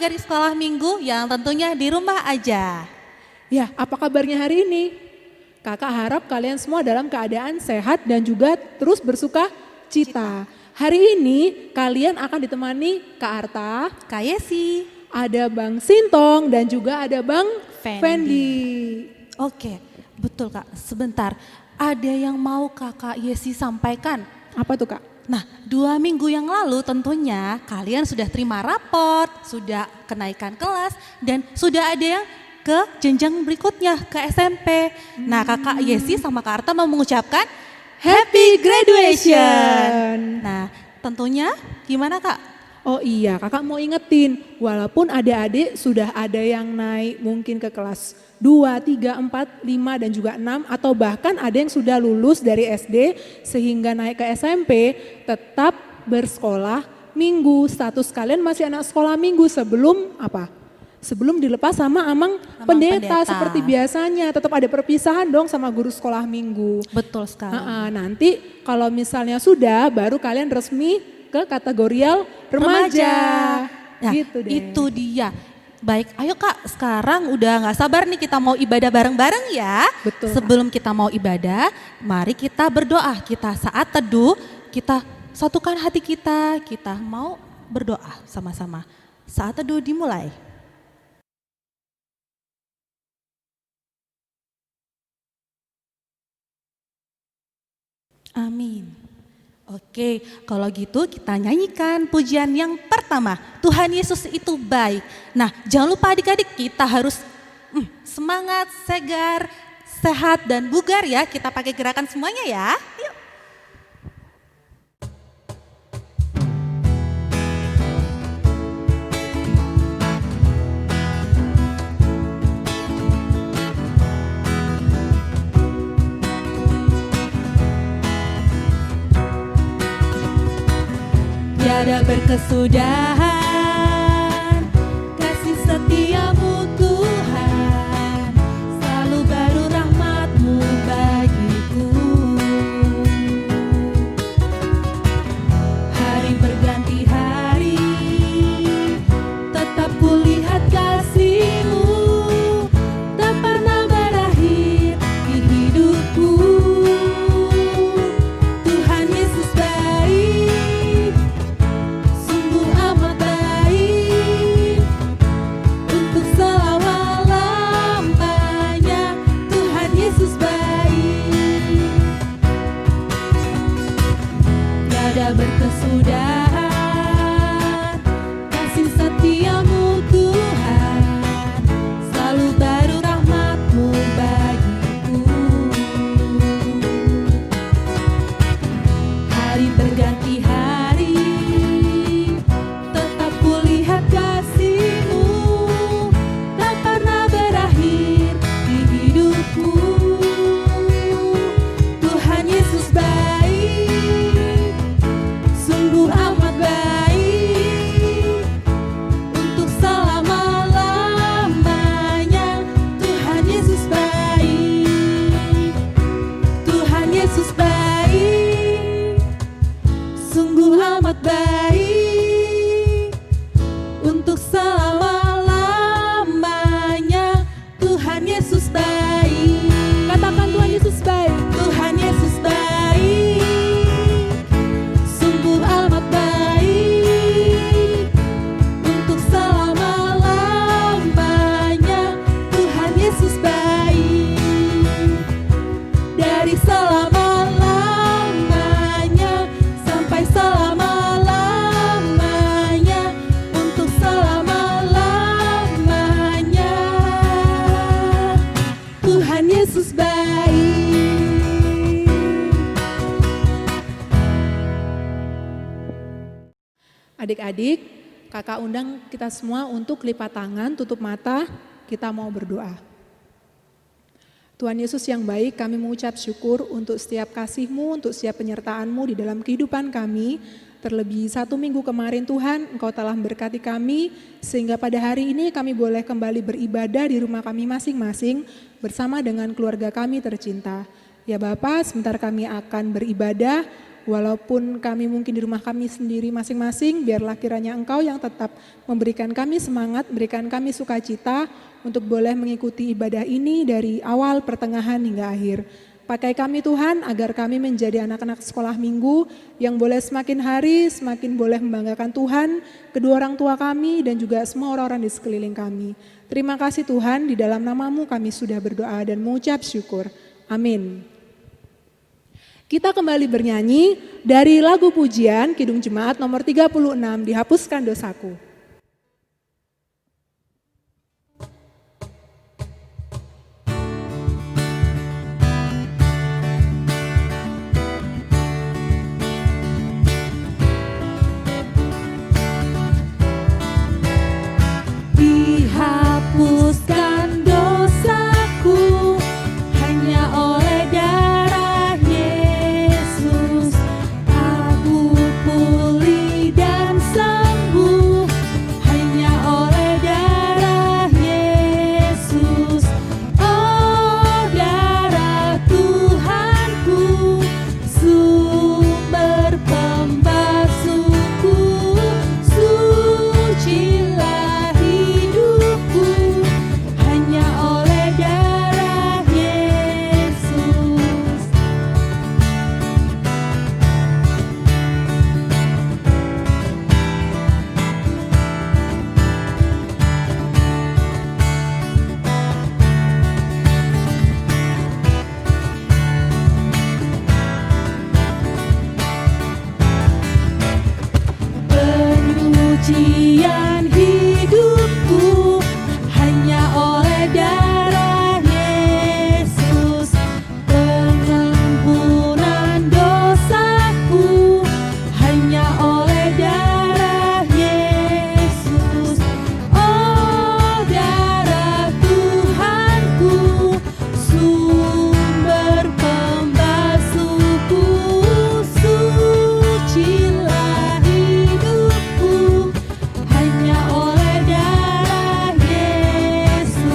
adik-adik sekolah minggu yang tentunya di rumah aja. Ya, apa kabarnya hari ini? Kakak harap kalian semua dalam keadaan sehat dan juga terus bersuka cita. Hari ini kalian akan ditemani Kak Arta, Kak Yesi. ada Bang Sintong dan juga ada Bang Fendi. Fendi. Oke, betul Kak. Sebentar, ada yang mau Kakak Yesi sampaikan. Apa tuh Kak? Nah, 2 minggu yang lalu tentunya kalian sudah terima raport, sudah kenaikan kelas, dan sudah ada yang ke jenjang berikutnya, ke SMP. Nah, Kakak Yesi sama Kak Arta mau mengucapkan Happy Graduation. Nah, tentunya gimana Kak? Oh iya, kakak mau ingetin, walaupun adik-adik sudah ada yang naik mungkin ke kelas 2, 3, 4, 5 dan juga 6 atau bahkan ada yang sudah lulus dari SD sehingga naik ke SMP, tetap bersekolah minggu. Status kalian masih anak sekolah minggu sebelum apa? Sebelum dilepas sama amang pendeta seperti biasanya, tetap ada perpisahan dong sama guru sekolah minggu. Betul sekali. Nanti kalau misalnya sudah, baru kalian resmi ke kategorial remaja. Nah, gitu deh. itu dia. Baik, ayo Kak, sekarang udah gak sabar nih kita mau ibadah bareng-bareng ya. Betul, Sebelum kita mau ibadah, mari kita berdoa. Kita saat teduh, kita satukan hati kita mau berdoa sama-sama. Saat teduh dimulai. Amin. Oke, kalau gitu kita nyanyikan pujian yang pertama. Tuhan Yesus itu baik. Nah, jangan lupa adik-adik kita harus semangat, segar, sehat dan bugar ya. Kita pakai gerakan semuanya ya. Yuk. Tiada berkesudahan kasih setiamu Tuhan, selalu baru rahmat-Mu bagiku. Hari berganti hari, tetap kulihat kasih-Mu, tak pernah berakhir di hidupku. Tuhan Yesus baik, sungguh amat baik, untuk selama-lamanya. Tuhan Yesus baik, tiada berkesudahan kasih setiamu Tuhan, selalu baru rahmat-Mu bagiku. Hari berganti hari, tetap kulihat kasih-Mu, tak pernah berakhir di hidupku. Tuhan Yesus baik, sungguh amat baik, untuk selama-lamanya. Tuhan Yesus baik, Tuhan Yesus baik, sungguh amat baik, untuk selama-lamanya. Tuhan Yesus baik. Katakan Tuhan Yesus baik. Tuhan Yesus baik, sungguh amat baik, untuk selama-lamanya. Tuhan Yesus baik, dari selama-lamanya sampai selama-lamanya, untuk selama-lamanya. Tuhan Yesus baik. Adik-adik, kakak undang kita semua untuk lipat tangan, tutup mata, kita mau berdoa. Tuhan Yesus yang baik, kami mengucap syukur untuk setiap kasih-Mu, untuk setiap penyertaan-Mu di dalam kehidupan kami. Terlebih 1 minggu kemarin Tuhan, Engkau telah memberkati kami, sehingga pada hari ini kami boleh kembali beribadah di rumah kami masing-masing, bersama dengan keluarga kami tercinta. Ya Bapa, sebentar kami akan beribadah, Walaupun kami mungkin di rumah kami sendiri masing-masing, biarlah kiranya Engkau yang tetap memberikan kami semangat, memberikan kami sukacita untuk boleh mengikuti ibadah ini dari awal, pertengahan hingga akhir. Pakai kami Tuhan agar kami menjadi anak-anak sekolah minggu yang boleh semakin hari semakin boleh membanggakan Tuhan, kedua orang tua kami dan juga semua orang-orang di sekeliling kami. Terima kasih Tuhan, di dalam nama-Mu kami sudah berdoa dan mengucap syukur. Amin. Kita kembali bernyanyi dari lagu pujian Kidung Jemaat nomor 36, Dihapuskan Dosaku. Dihapuskan dosaku hanya oleh darah Yesus. Aku pulih dan sembuh hanya oleh darah Yesus. Oh, darah Tuhanku, sumber pembasuhku, sucilah hidupku hanya oleh darah Yesus. Penyucian hidupku hanya oleh darah Yesus. Pengampunan dosaku hanya oleh darah Yesus. Oh, darah Tuhanku, sumber pembasuhku, sucilah hidupku hanya oleh darah Yesus.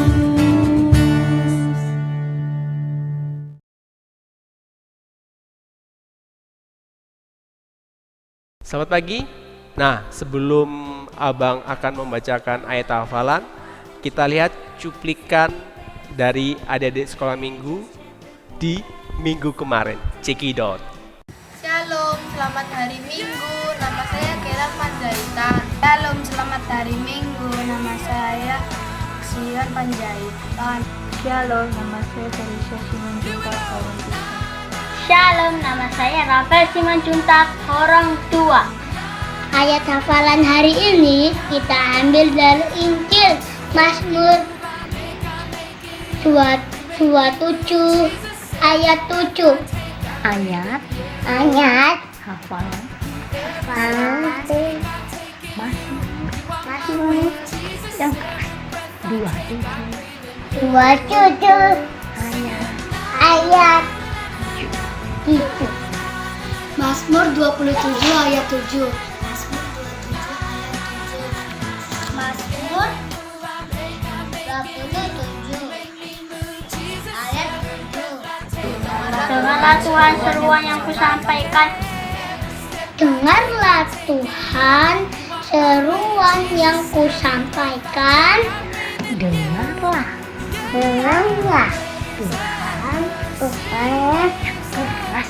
Selamat pagi. Nah, sebelum Abang akan membacakan ayat hafalan, kita lihat cuplikan dari adik-adik sekolah minggu di minggu kemarin. Cekidot. Shalom, selamat hari Minggu. Nama saya Kela Panjaitan. Shalom, selamat hari Minggu. Nama saya Xian Panjaitan. Shalom, nama saya Felicia Simanjuntak, orang tua. Shalom, nama saya Rafael Simanjuntak, orang tua. Ayat hafalan hari ini kita ambil dari Injil Mazmur 27 ayat 7. Ayat hafalan Mazmur yang 27 ayat gitu. Mazmur 27 ayat 7. Mazmur 27 ayat 7. Dengarlah Tuhan seruan yang kusampaikan. Dengarlah Tuhan seruan yang kusampaikan. Dengarlah Tuhan keras.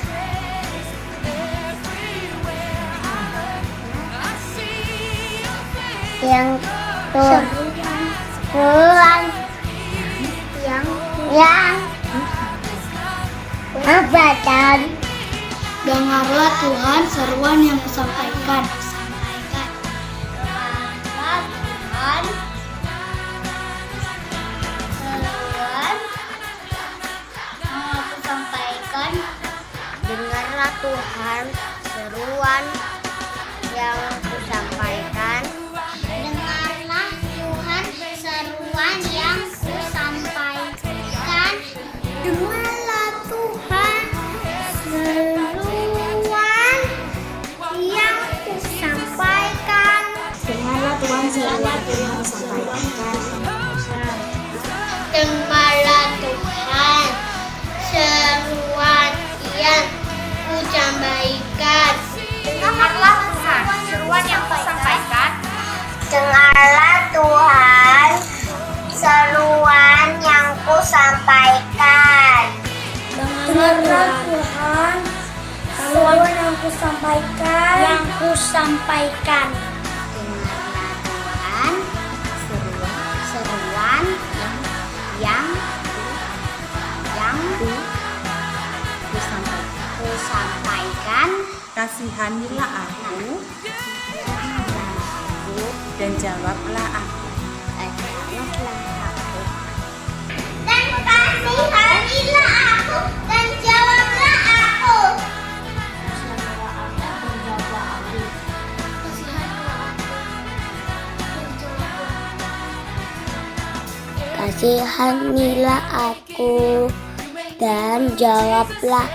Yang seruan yang abadan. Dengarlah Tuhan seruan yang kusampaikan. Dengarlah Tuhan seruan yang kusampaikan. Dengarlah Tuhan seruan yang kusampaikan. Dengarlah Tuhan seruan yang kusampaikan. Dengarlah Tuhan seruan yang kusampaikan. Dengarlah Tuhan seruan yang kusampaikan. seruan yang kusampaikan? Dengarlah Tuhan, seruan yang kusampaikan. Dengarlah Tuhan, seruan yang kusampaikan. Dengarlah Tuhan, seruan yang kusampaikan. Kasihanilah aku dan jawablah aku. Dan kasihanilah aku dan jawablah aku. Kasihanilah aku dan jawablah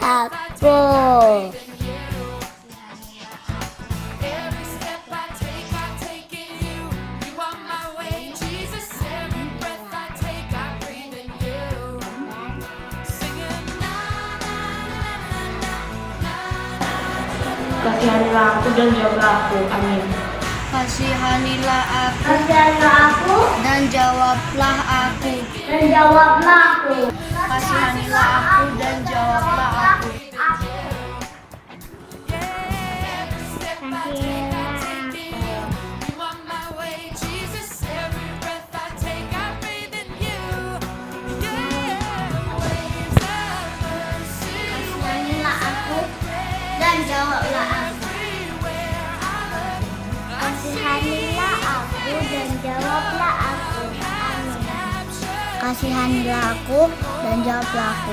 aku. Kasihanilah aku dan jawablah aku. Amin. Kasihanilah aku Kasihanilah aku dan jawablah aku. dan jawablah aku. Kasihanilah aku dan jawablah aku. Kasihanilah aku dan jawablah aku. Kasihanilah aku dan jawablah aku. Amin. Kasihanilah aku dan jawablah aku.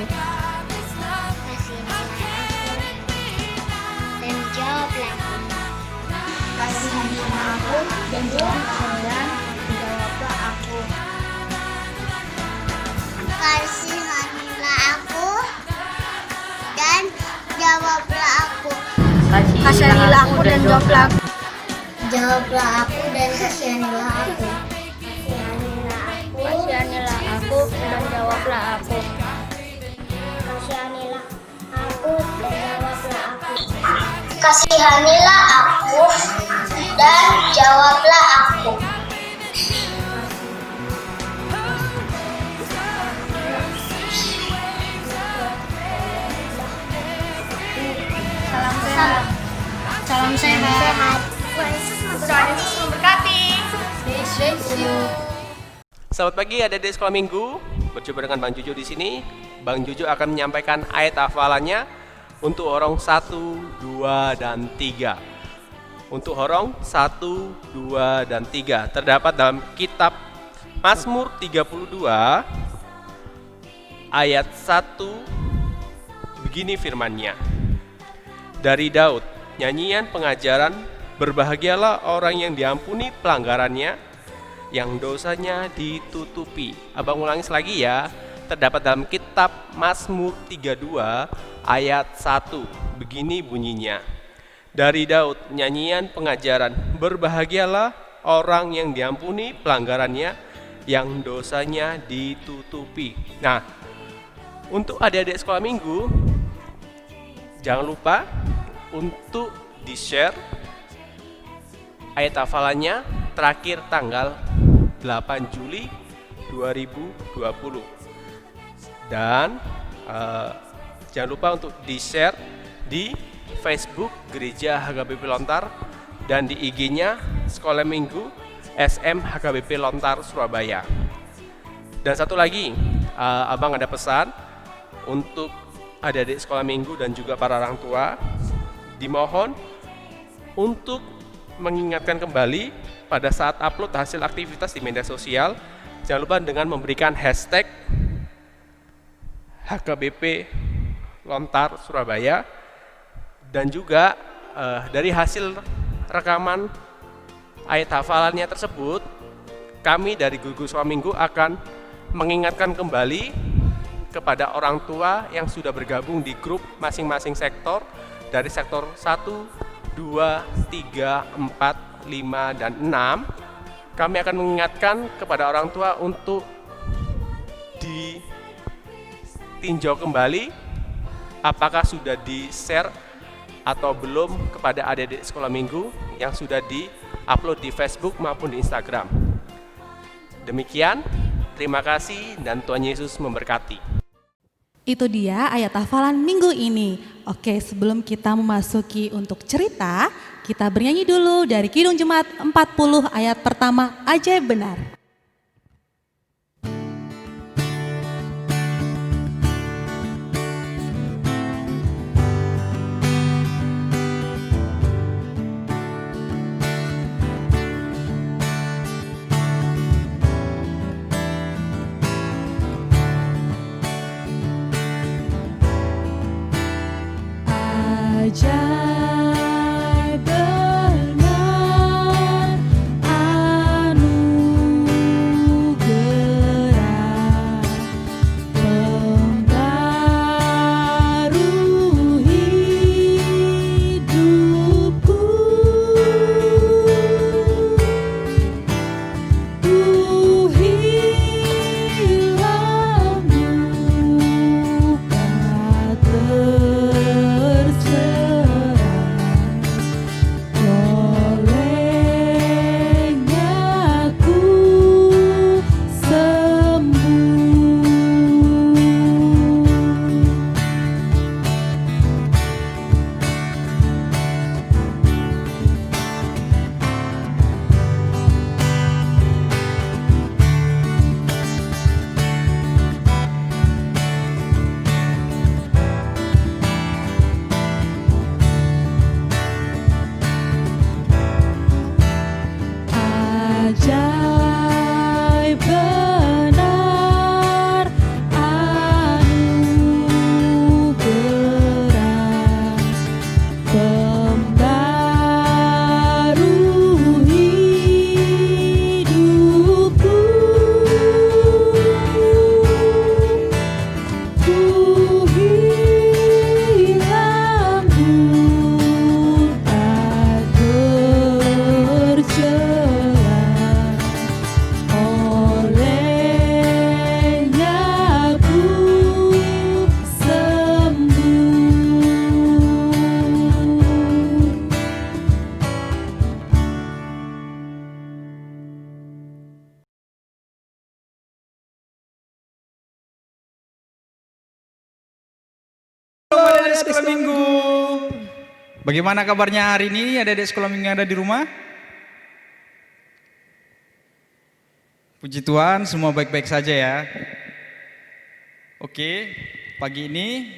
Dan jawablah aku. Kasihanilah aku dan jawablah aku. Kasihanilah aku dan jawablah aku. Kasihanilah aku dan jawablah aku. Jawablah aku dan kasihanilah aku. Kasihanilah aku dan jawablah aku. Kasihanilah aku dan jawablah aku. Kasihanilah aku dan jawablah aku. Salam sehat. Salam sehat. Tuhan Yesus memberkati. Bless you. Selamat pagi adik-adik sekolah minggu. Berjumpa dengan Bang Juju di sini. Bang Juju akan menyampaikan ayat hafalannya untuk horong 1, 2, dan 3. Untuk horong 1, 2, dan 3 terdapat dalam kitab Mazmur 32 ayat 1. Begini firman-Nya. Dari Daud, nyanyian pengajaran, berbahagialah orang yang diampuni pelanggarannya, yang dosanya ditutupi. Abang ulangi lagi ya. Terdapat dalam kitab Mazmur 32 ayat 1. Begini bunyinya. Dari Daud, nyanyian pengajaran, berbahagialah orang yang diampuni pelanggarannya, yang dosanya ditutupi. Nah, untuk adik-adik sekolah minggu, jangan lupa untuk di-share ayat hafalannya terakhir tanggal 8 Juli 2020. Dan jangan lupa untuk di-share di Facebook Gereja HKBP Lontar dan di IG-nya Sekolah Minggu SM HKBP Lontar Surabaya. Dan satu lagi, abang ada pesan untuk adik-adik sekolah minggu dan juga para orang tua, dimohon untuk mengingatkan kembali pada saat upload hasil aktivitas di media sosial, jangan lupa dengan memberikan hashtag HKBP Lontar Surabaya. Dan juga dari hasil rekaman ayat hafalannya tersebut, kami dari Guru Sekolah Minggu akan mengingatkan kembali kepada orang tua yang sudah bergabung di grup masing-masing sektor, dari sektor 1, 2, 3, 4, 5, dan 6. Kami akan mengingatkan kepada orang tua untuk ditinjau kembali apakah sudah di-share atau belum kepada adik-adik sekolah minggu yang sudah di-upload di Facebook maupun di Instagram. Demikian, terima kasih dan Tuhan Yesus memberkati. Itu dia ayat hafalan minggu ini. Oke, sebelum kita memasuki untuk cerita, kita bernyanyi dulu dari Kidung Jemaat 40 ayat pertama, Ajaib Benar. Ajaib benar anugerah pembaru hidupku. Ku hilang luka olehnya ku sembuh. Ajaib benar anugerah pembaru hidupku. Ku hilang luka tercelah olehnya ku sembuh. Halo adik-adik sekolah minggu. Bagaimana kabarnya hari ini adik-adik sekolah minggu yang ada di rumah? Puji Tuhan semua baik-baik saja ya. Oke, pagi ini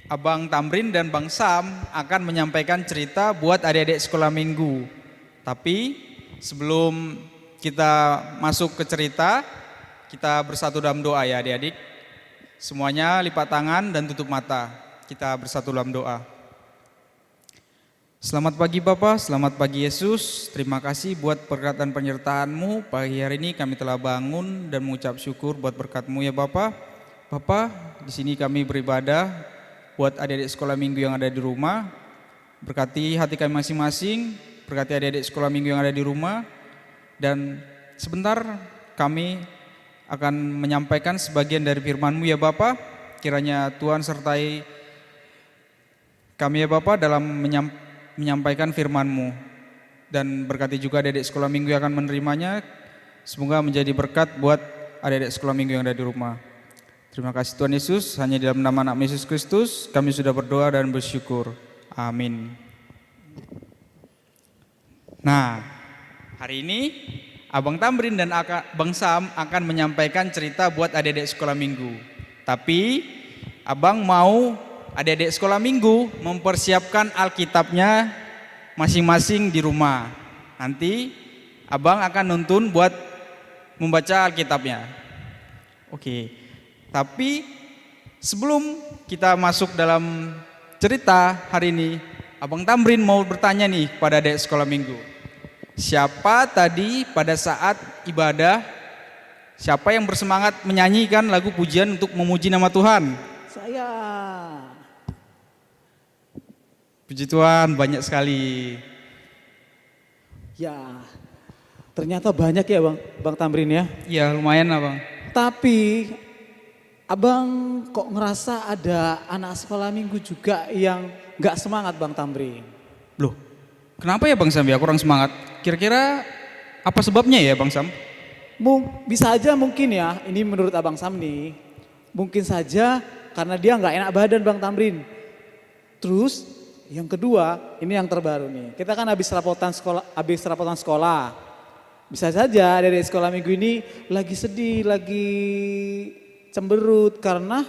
Abang Tamrin dan Bang Sam akan menyampaikan cerita buat adik-adik sekolah minggu. Tapi sebelum kita masuk ke cerita, kita bersatu dalam doa ya adik-adik. Semuanya lipat tangan dan tutup mata. Kita bersatu dalam doa. Selamat pagi Bapak, selamat pagi Yesus. Terima kasih buat berkat dan penyertaan-Mu. Pagi hari ini kami telah bangun dan mengucap syukur buat berkat-Mu ya Bapak. Bapak, di sini kami beribadah buat adik-adik sekolah minggu yang ada di rumah. Berkati hati kami masing-masing, berkati adik-adik sekolah minggu yang ada di rumah. Dan sebentar kami akan menyampaikan sebagian dari firman-Mu ya Bapak. Kiranya Tuhan sertai kami ya Bapak dalam menyampaikan firman-Mu. Dan berkati juga adik-adik sekolah minggu yang akan menerimanya. Semoga menjadi berkat buat adik-adik sekolah minggu yang ada di rumah. Terima kasih Tuhan Yesus, hanya dalam nama anak Yesus Kristus kami sudah berdoa dan bersyukur. Amin. Nah, hari ini Abang Tamrin dan Bang Sam akan menyampaikan cerita buat adik-adik sekolah minggu. Tapi Abang mau adik-adik sekolah minggu mempersiapkan Alkitabnya masing-masing di rumah. Nanti Abang akan nuntun buat membaca Alkitabnya. Oke. Tapi sebelum kita masuk dalam cerita hari ini, Abang Tamrin mau bertanya nih pada adik sekolah minggu. Siapa tadi pada saat ibadah, siapa yang bersemangat menyanyikan lagu pujian untuk memuji nama Tuhan? Saya. Puji Tuhan, banyak sekali. Ya, ternyata banyak ya Bang Tamrin ya. Iya, lumayan Abang. Tapi Abang kok ngerasa ada anak sekolah minggu juga yang gak semangat Bang Tamrin? Loh, Kenapa ya Bang Sam ya kurang semangat? Kira-kira apa sebabnya ya Bang Sam? Bisa aja mungkin ya, ini menurut Abang Sam nih, mungkin saja karena dia nggak enak badan Bang Tamrin. Terus yang kedua, ini yang terbaru nih, kita kan habis rapotan sekolah. Bisa saja dari sekolah minggu ini lagi sedih, lagi cemberut karena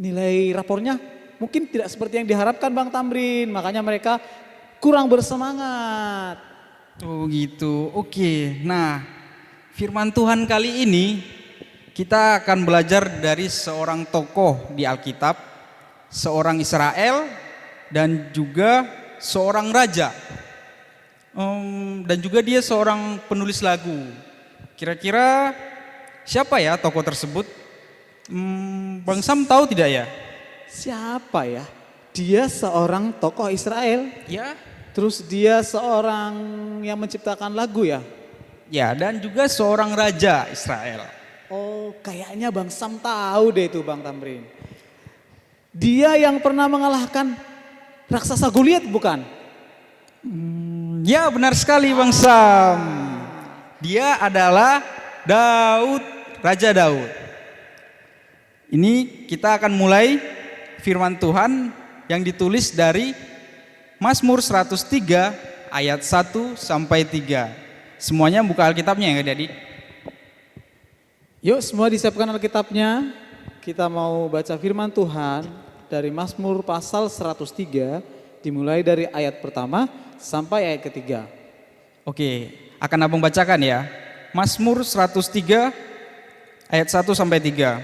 nilai rapornya mungkin tidak seperti yang diharapkan Bang Tamrin, makanya mereka kurang bersemangat. Oh gitu, oke. Nah, firman Tuhan kali ini kita akan belajar dari seorang tokoh di Alkitab, seorang Israel dan juga seorang raja. Dan juga dia seorang penulis lagu. Kira-kira siapa ya tokoh tersebut? Bang Sam tahu tidak ya? Siapa ya? Dia seorang tokoh Israel. Ya. Terus dia seorang yang menciptakan lagu ya? Ya, dan juga seorang raja Israel. Oh, kayaknya Bang Sam tahu deh itu Bang Tamrin. Dia yang pernah mengalahkan raksasa Goliat bukan? Ya, benar sekali Bang Sam. Dia adalah Daud, Raja Daud. Ini kita akan mulai firman Tuhan yang ditulis dari Mazmur 103 ayat 1 sampai 3. Semuanya buka Alkitabnya ya Adik. Yuk semua disiapkan Alkitabnya. Kita mau baca firman Tuhan dari Mazmur pasal 103 dimulai dari ayat pertama sampai ayat ketiga. Oke, akan Abang bacakan ya. Mazmur 103 ayat 1 sampai 3.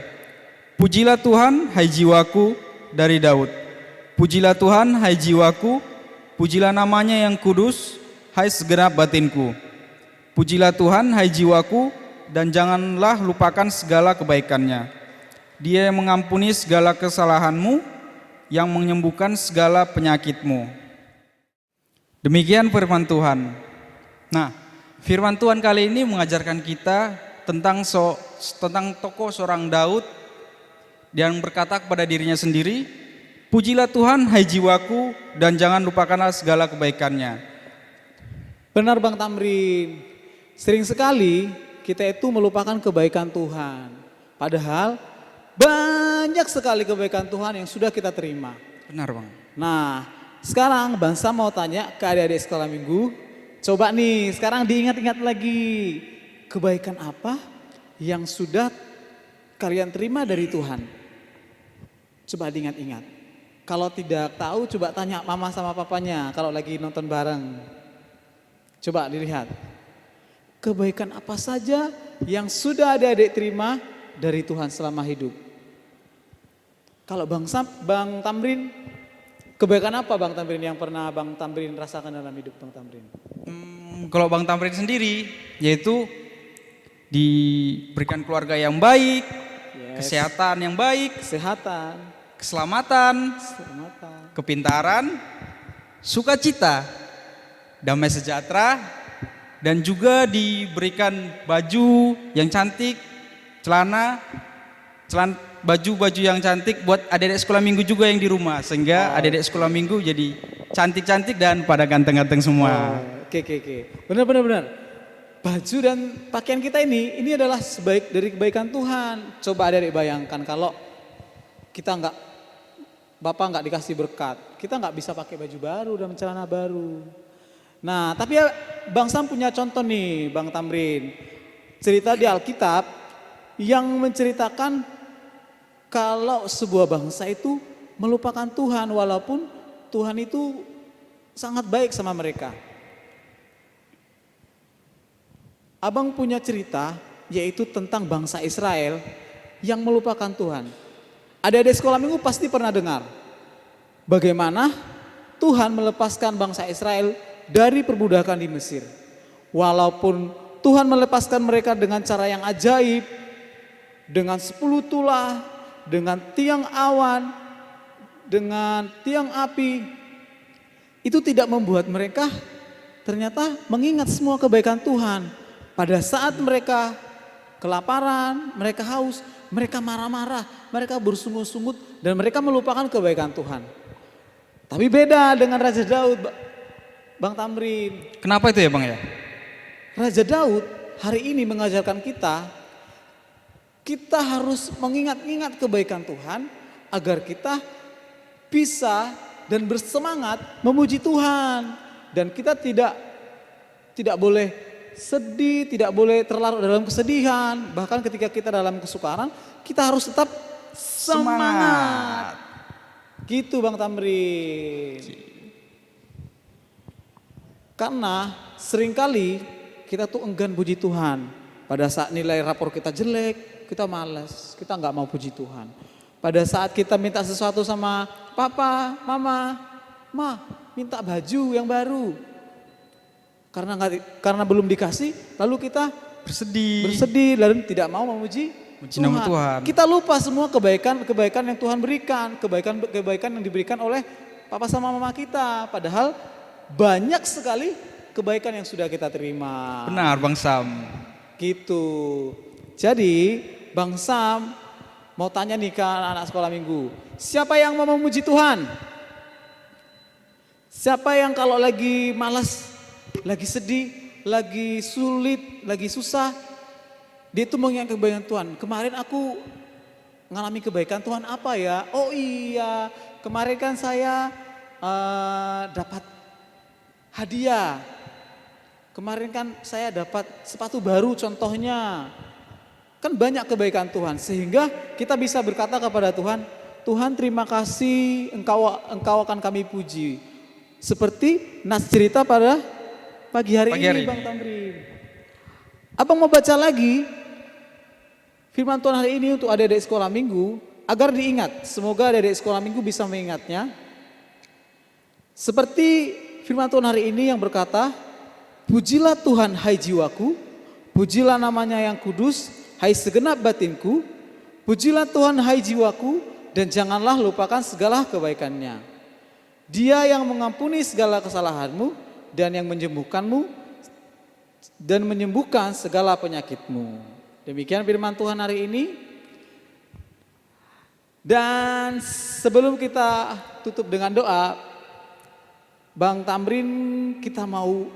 Pujilah Tuhan hai jiwaku, dari Daud. Pujilah Tuhan hai jiwaku, pujilah namanya yang kudus, hai segenap batinku. Pujilah Tuhan hai jiwaku, dan janganlah lupakan segala kebaikannya. Dia yang mengampuni segala kesalahanmu, yang menyembuhkan segala penyakitmu. Demikian firman Tuhan. Nah, firman Tuhan kali ini mengajarkan kita tentang tokoh seorang Daud yang berkata kepada dirinya sendiri, pujilah Tuhan hai jiwaku, dan jangan lupakanlah segala kebaikannya. Benar Bang Tamrin, sering sekali kita itu melupakan kebaikan Tuhan. Padahal banyak sekali kebaikan Tuhan yang sudah kita terima. Benar Bang. Nah, sekarang Bang Sam mau tanya ke adik-adik sekolah minggu. Coba nih, sekarang diingat-ingat lagi. Kebaikan apa yang sudah kalian terima dari Tuhan? Coba diingat-ingat. Kalau tidak tahu coba tanya mama sama papanya kalau lagi nonton bareng. Coba dilihat. Kebaikan apa saja yang sudah adik-adik terima dari Tuhan selama hidup? Kalau Bang Tamrin, kebaikan apa Bang Tamrin yang pernah Bang Tamrin rasakan dalam hidup Bang Tamrin? Kalau Bang Tamrin sendiri, yaitu diberikan keluarga yang baik, kesehatan yang baik, keselamatan, kepintaran, sukacita, damai sejahtera, dan juga diberikan baju yang cantik, baju-baju yang cantik buat adik-adik sekolah minggu juga yang di rumah, sehingga adik-adik sekolah minggu jadi cantik-cantik dan pada ganteng-ganteng semua. Oke. Benar. Baju dan pakaian kita ini adalah sebaik dari kebaikan Tuhan. Coba adik-adik bayangkan kalau kita Bapak nggak dikasih berkat, kita nggak bisa pakai baju baru dan celana baru. Nah, tapi ya Bang Sam punya contoh nih, Bang Tamrin. Cerita di Alkitab yang menceritakan kalau sebuah bangsa itu melupakan Tuhan walaupun Tuhan itu sangat baik sama mereka. Abang punya cerita yaitu tentang bangsa Israel yang melupakan Tuhan. Adik-adik sekolah minggu pasti pernah dengar bagaimana Tuhan melepaskan bangsa Israel dari perbudakan di Mesir. Walaupun Tuhan melepaskan mereka dengan cara yang ajaib, dengan 10 tulah, dengan tiang awan, dengan tiang api, itu tidak membuat mereka ternyata mengingat semua kebaikan Tuhan. Pada saat mereka kelaparan, mereka haus, mereka marah-marah, mereka bersungut-sungut dan mereka melupakan kebaikan Tuhan. Tapi beda dengan Raja Daud. Bang Tamrin. Kenapa itu ya Bang ya? Raja Daud hari ini mengajarkan kita harus mengingat-ingat kebaikan Tuhan agar kita bisa dan bersemangat memuji Tuhan. Dan kita tidak boleh sedih, tidak boleh terlarut dalam kesedihan. Bahkan ketika kita dalam kesukaran, kita harus tetap semangat. Gitu Bang Tamrin. Karena seringkali kita tuh enggan puji Tuhan. Pada saat nilai rapor kita jelek, kita malas, kita nggak mau puji Tuhan. Pada saat kita minta sesuatu sama papa, mama, minta baju yang baru. Karena belum dikasih, lalu kita bersedih dan tidak mau memuji Tuhan. Kita lupa semua kebaikan yang Tuhan berikan, kebaikan yang diberikan oleh papa sama mama kita. Padahal banyak sekali kebaikan yang sudah kita terima. Benar Bang Sam. Gitu. Jadi Bang Sam mau tanya nih ke anak sekolah minggu. Siapa yang mau memuji Tuhan? Siapa yang kalau lagi malas, lagi sedih, lagi sulit, lagi susah, dia itu mengingat kebaikan Tuhan. Kemarin aku ngalami kebaikan Tuhan apa ya? Oh iya, kemarin kan saya dapat hadiah. Kemarin kan saya dapat sepatu baru contohnya. Kan banyak kebaikan Tuhan sehingga kita bisa berkata kepada Tuhan, Tuhan terima kasih engkau akan kami puji. Seperti nas cerita pada pagi hari ini Bang Tamrin. Abang mau baca lagi firman Tuhan hari ini untuk adik-adik sekolah minggu agar diingat. Semoga adik-adik sekolah minggu bisa mengingatnya. Seperti firman Tuhan hari ini yang berkata, pujilah Tuhan hai jiwaku, pujilah namanya yang kudus, hai segenap batinku, pujilah Tuhan hai jiwaku, dan janganlah lupakan segala kebaikannya. Dia yang mengampuni segala kesalahanmu, dan yang menyembuhkanmu, dan menyembuhkan segala penyakitmu. Demikian firman Tuhan hari ini. Dan sebelum kita tutup dengan doa, Bang Tamrin kita mau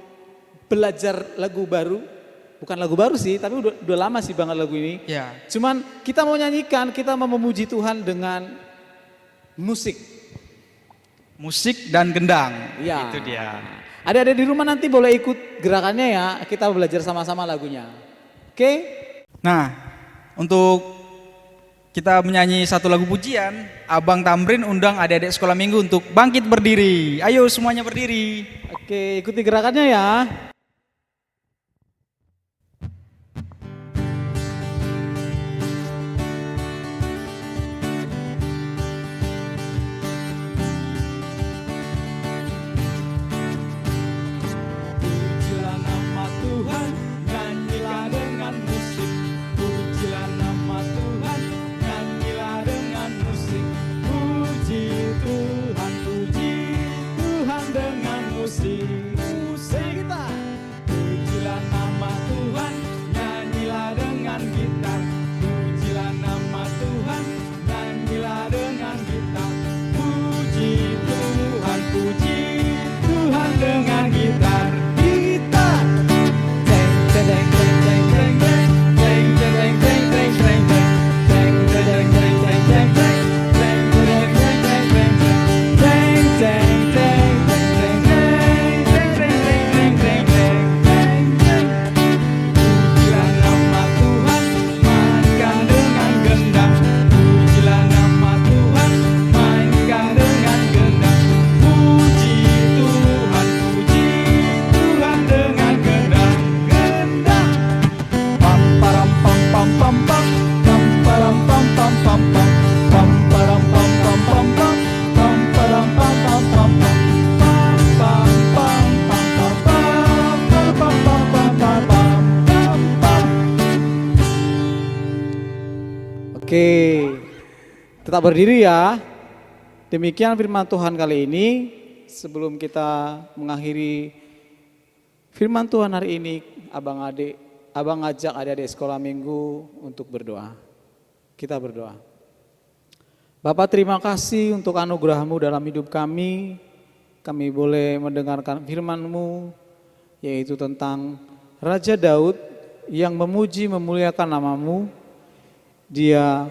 belajar lagu baru, bukan lagu baru sih, tapi udah lama sih banget lagu ini. Ya. Cuman kita mau nyanyikan, kita mau memuji Tuhan dengan musik dan gendang. Ya. Itu dia. Ada di rumah nanti boleh ikut gerakannya ya, kita belajar sama-sama lagunya. Oke? Nah, untuk kita menyanyi satu lagu pujian, Abang Tamrin undang adik-adik sekolah minggu untuk bangkit berdiri. Ayo semuanya berdiri. Oke, ikuti gerakannya ya. Pujilah nama Tuhan, nyanyilah dengan musik. Pujilah nama Tuhan, nyanyilah dengan musik. Puji Tuhan dengan musik. Musik kita. Pujilah nama Tuhan, nyanyilah dengan gitar. Pujilah nama Tuhan, nyanyilah dengan gitar. Puji Tuhan dengan gitar. Gitar. Deng deng deng deng deng deng deng deng deng deng deng deng deng deng deng deng deng deng Oke, tetap berdiri ya. Demikian firman Tuhan kali ini. Sebelum kita mengakhiri firman Tuhan hari ini, abang ngajak adik-adik sekolah minggu untuk berdoa. Kita berdoa. Bapak terima kasih untuk anugerah-Mu dalam hidup kami. kami boleh mendengarkan firman-Mu, yaitu tentang Raja Daud yang memuji memuliakan nama-Mu. Dia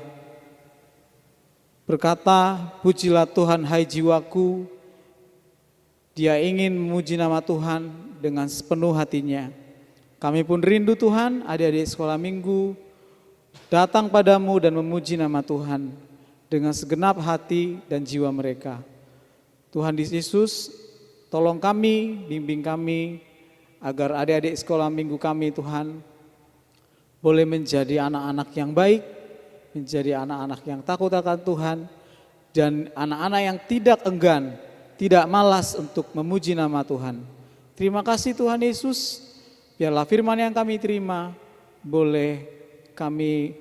berkata, pujilah Tuhan hai jiwaku. Dia ingin memuji nama Tuhan dengan sepenuh hatinya. Kami pun rindu Tuhan, adik-adik sekolah minggu datang padamu dan memuji nama Tuhan dengan segenap hati dan jiwa mereka. Tuhan Yesus, tolong kami, bimbing kami, agar adik-adik sekolah minggu kami Tuhan boleh menjadi anak-anak yang baik, menjadi anak-anak yang takut akan Tuhan, dan anak-anak yang tidak enggan, tidak malas untuk memuji nama Tuhan. Terima kasih Tuhan Yesus, biarlah firman yang kami terima boleh kami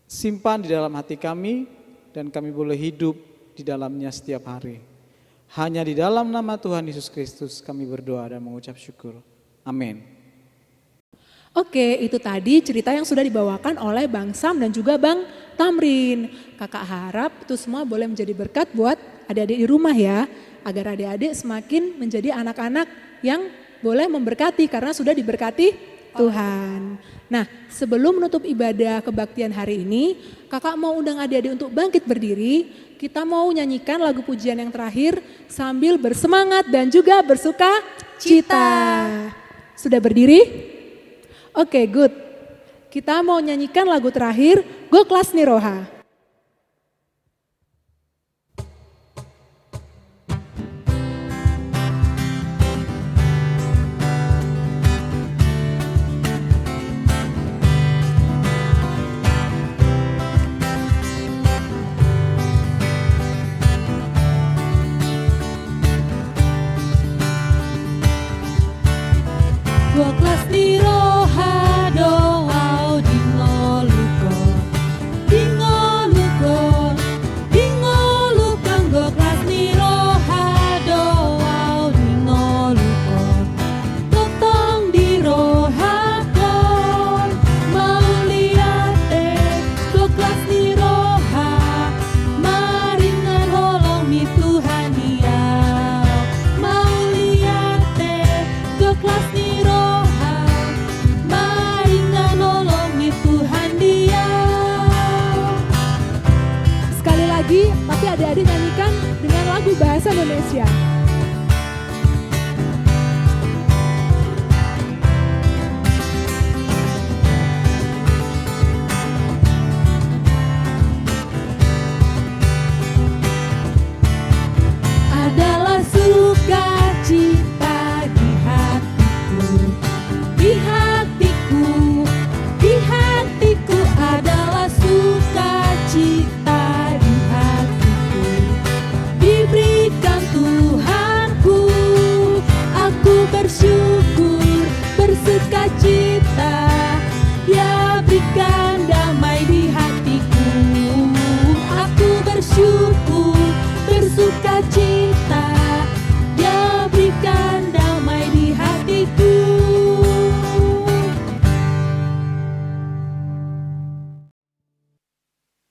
simpan di dalam hati kami, dan kami boleh hidup di dalamnya setiap hari. Hanya di dalam nama Tuhan Yesus Kristus kami berdoa dan mengucap syukur. Amin. Oke, itu tadi cerita yang sudah dibawakan oleh Bang Sam dan juga Bang Tamrin. Kakak harap itu semua boleh menjadi berkat buat adik-adik di rumah ya, agar adik-adik semakin menjadi anak-anak yang boleh memberkati karena sudah diberkati Tuhan. Nah, sebelum menutup ibadah kebaktian hari ini, kakak mau undang adik-adik untuk bangkit berdiri. Kita mau nyanyikan lagu pujian yang terakhir sambil bersemangat dan juga bersuka cita. Sudah berdiri? Oke, good. Kita mau nyanyikan lagu terakhir, Go Kelas Niroha. Go kelas niroha doa dingo luko go kelas niroha doa dingo luko totong dirohakon mau lihat go kelas niroha maringan holongi Tuhan dia mau lihat go kelas niroha tapi adik-adik nyanyikan dengan lagu bahasa Indonesia. Adalah sukacita di hatiku, di hatiku, di hatiku adalah sukacita. Diberikan Tuhanku, aku bersyukur, bersuka cita, Dia berikan damai di hatiku. Aku bersyukur, bersuka cita, Dia berikan damai di hatiku.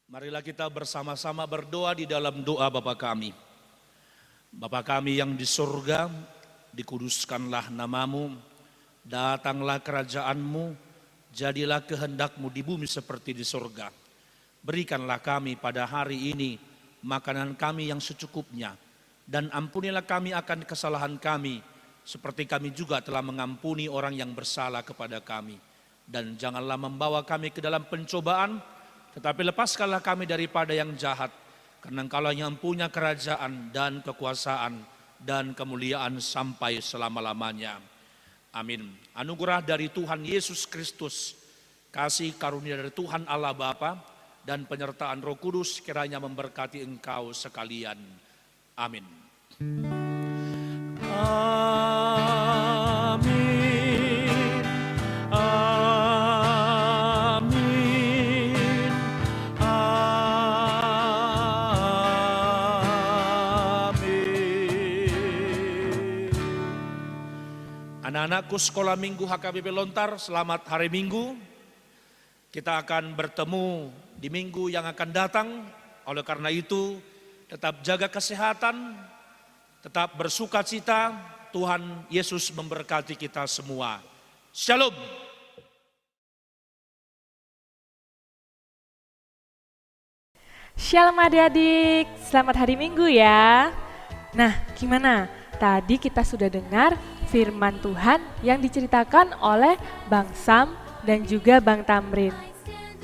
Marilah kita bersama-sama berdoa di dalam doa Bapa kami. Bapa kami yang di surga, dikuduskanlah namamu, datanglah kerajaanmu, jadilah kehendakmu di bumi seperti di surga. Berikanlah kami pada hari ini makanan kami yang secukupnya, dan ampunilah kami akan kesalahan kami, seperti kami juga telah mengampuni orang yang bersalah kepada kami. Dan janganlah membawa kami ke dalam pencobaan, tetapi lepaskanlah kami daripada yang jahat, karena Engkaulah yang punya kerajaan dan kekuasaan dan kemuliaan sampai selama-lamanya. Amin. Anugerah dari Tuhan Yesus Kristus, kasih karunia dari Tuhan Allah Bapa, dan penyertaan Roh Kudus kiranya memberkati engkau sekalian. Amin. Amin. Amin. Amin. Anak-anakku sekolah minggu HKBP Lontar, selamat hari Minggu. Kita akan bertemu di minggu yang akan datang. Oleh karena itu, tetap jaga kesehatan, Tetap bersukacita, Tuhan Yesus memberkati kita semua. Shalom. Shalom adik-adik, selamat hari Minggu ya. Nah, gimana? Tadi kita sudah dengar firman Tuhan yang diceritakan oleh Bang Sam dan juga Bang Tamrin.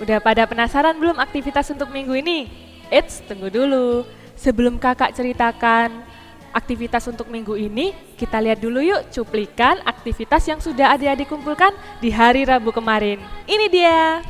Udah pada penasaran belum aktivitas untuk minggu ini? Eits, tunggu dulu. Sebelum kakak ceritakan aktivitas untuk minggu ini, kita lihat dulu yuk cuplikan aktivitas yang sudah adik-adik kumpulkan di hari Rabu kemarin. Ini dia.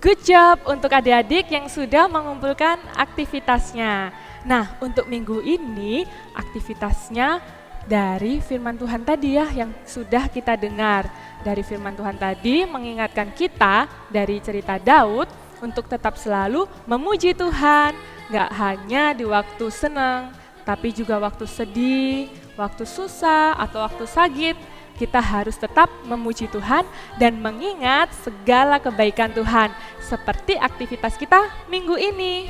Good job untuk adik-adik yang sudah mengumpulkan aktivitasnya. Nah, untuk minggu ini aktivitasnya dari firman Tuhan tadi ya yang sudah kita dengar. Dari firman Tuhan tadi mengingatkan kita dari cerita Daud untuk tetap selalu memuji Tuhan. Gak hanya di waktu senang, tapi juga waktu sedih, waktu susah atau waktu sakit. Kita harus tetap memuji Tuhan dan mengingat segala kebaikan Tuhan. Seperti aktivitas kita minggu ini.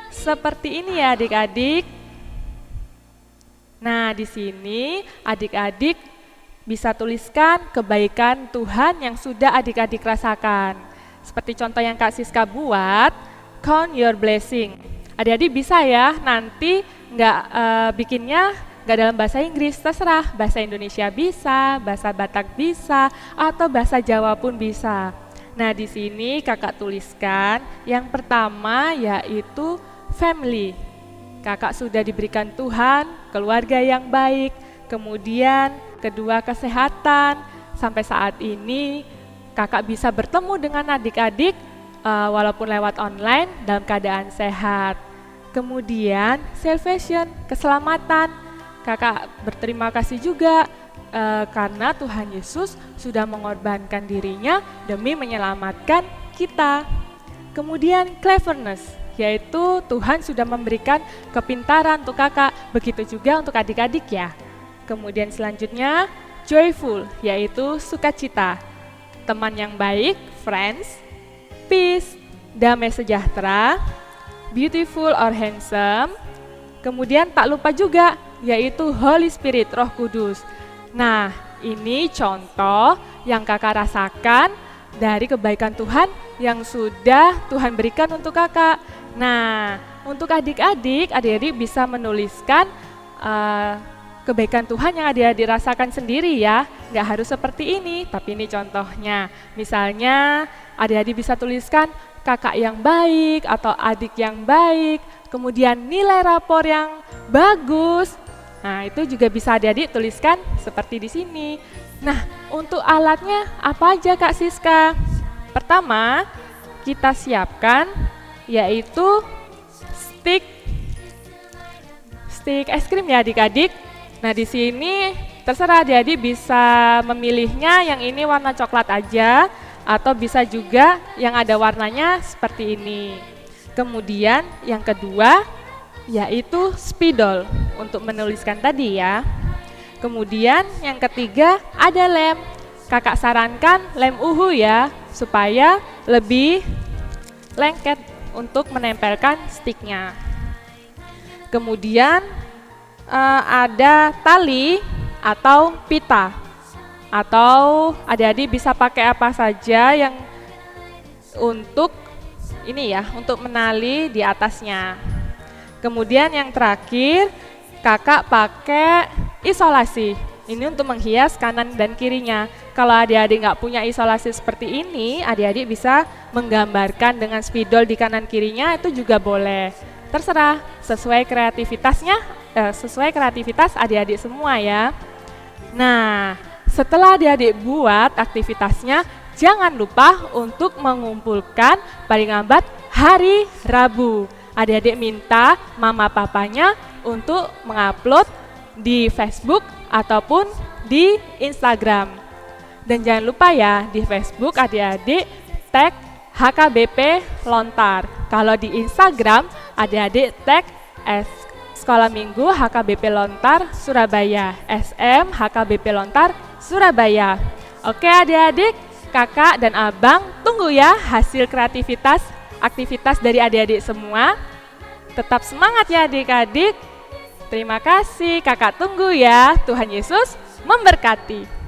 Seperti ini ya adik-adik. Nah, di sini adik-adik bisa tuliskan kebaikan Tuhan yang sudah adik-adik rasakan. Seperti contoh yang Kak Siska buat, count your blessing. Adik-adik bisa ya, nanti bikinnya nggak dalam bahasa Inggris, terserah. Bahasa Indonesia bisa, bahasa Batak bisa, atau bahasa Jawa pun bisa. Nah, di sini kakak tuliskan yang pertama yaitu family. Kakak sudah diberikan Tuhan keluarga yang baik, kemudian kedua kesehatan. Sampai saat ini kakak bisa bertemu dengan adik-adik walaupun lewat online dalam keadaan sehat. Kemudian salvation, keselamatan. Kakak berterima kasih juga karena Tuhan Yesus sudah mengorbankan dirinya demi menyelamatkan kita. Kemudian cleverness, yaitu Tuhan sudah memberikan kepintaran untuk kakak, begitu juga untuk adik-adik ya. Kemudian selanjutnya joyful, yaitu sukacita. Teman yang baik, friends. Peace, damai sejahtera. Beautiful or handsome. Kemudian tak lupa juga, yaitu Holy Spirit, Roh Kudus. Nah, ini contoh yang kakak rasakan dari kebaikan Tuhan yang sudah Tuhan berikan untuk kakak. Nah, untuk adik-adik bisa menuliskan kebaikan Tuhan yang adik-adik rasakan sendiri ya. nggak harus seperti ini, tapi ini contohnya. Misalnya adik-adik bisa tuliskan kakak yang baik atau adik yang baik, kemudian nilai rapor yang bagus. Nah, itu juga bisa adik-adik tuliskan seperti di sini. Nah, untuk alatnya apa aja Kak Siska? Pertama, kita siapkan yaitu stick es krim ya adik-adik. Nah, di sini terserah adik-adik bisa memilihnya yang ini warna coklat aja atau bisa juga yang ada warnanya seperti ini. Kemudian yang kedua yaitu spidol untuk menuliskan tadi ya. Kemudian yang ketiga ada lem. Kakak sarankan lem uhu ya supaya lebih lengket untuk menempelkan sticknya. Kemudian ada tali atau pita, atau adik-adik bisa pakai apa saja yang untuk ini ya, untuk menali di atasnya. Kemudian yang terakhir, kakak pakai isolasi. Ini untuk menghias kanan dan kirinya. Kalau adik-adik nggak punya isolasi seperti ini, adik-adik bisa menggambarkan dengan spidol di kanan kirinya, itu juga boleh. Terserah, sesuai kreativitas adik-adik semua ya. Nah, setelah adik-adik buat aktivitasnya, jangan lupa untuk mengumpulkan paling lambat hari Rabu. Adik-adik minta mama papanya untuk mengupload di Facebook ataupun di Instagram. Dan jangan lupa ya, di Facebook adik-adik tag HKBP Lontar. Kalau di Instagram, adik-adik tag Sekolah Minggu HKBP Lontar Surabaya, SM HKBP Lontar Surabaya. Oke adik-adik, kakak dan abang tunggu ya hasil aktivitas dari adik-adik semua. Tetap semangat ya adik-adik. Terima kasih, kakak tunggu ya. Tuhan Yesus memberkati.